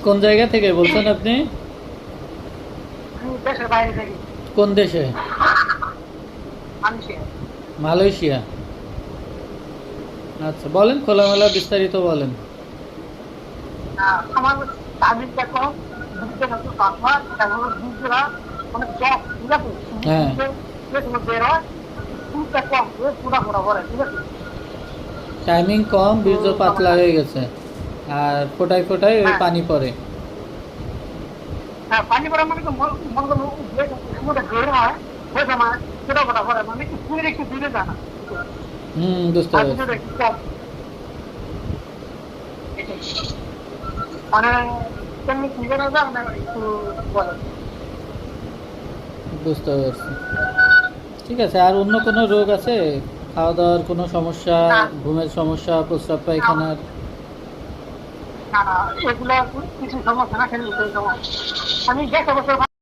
কোন জায়গা থেকে বলছেন আপনি? আমি দেশের বাইরে থাকি। কোন দেশে? মালয়েশিয়া। মালয়েশিয়া। আচ্ছা, বলেন, খোলামেলা বিস্তারিত বলেন। আমার টাইমিংটা কম, দুধটা একটু পাতলা, তারপরে দুধগুলা অনেক সফট, ঠিক আছে? হ্যাঁ। দুধে যেগুলো বের হয়, দুধটা কম, ফোটা ফোটা করে, ঠিক আছে? টাইমিং কম, তো বীর্য পাতলা সমস্যা। হয়ে গেছে। আর ফোটায় ফোটায় ওই হ্যাঁ, পানি পড়ে। হ্যাঁ, পানি পড়া মানে কি মনে করো যে সময়টা বের হয়, ওই সময় ফোটা ফোটা করে, মানে একটু ফুলের একটু দূরে যায় না, ঠিক আছে? হুম, বুঝতে আর পারছি। দুধটা একটু কম, এটাই। মানে কেমনি কি করা যায়, মানে একটু বলেন। বুঝতে পারছি। ঠিক আছে, আর অন্য কোনো রোগ আছে? খাওয়া দাওয়ার কোনো সমস্যা? না, ঘুমের সমস্যা? প্রস্রাব না, পায়খানার? না, না, এগুলো কিছু সমস্যা না, খালি এই সমস্যা। আমি 1.5 বছর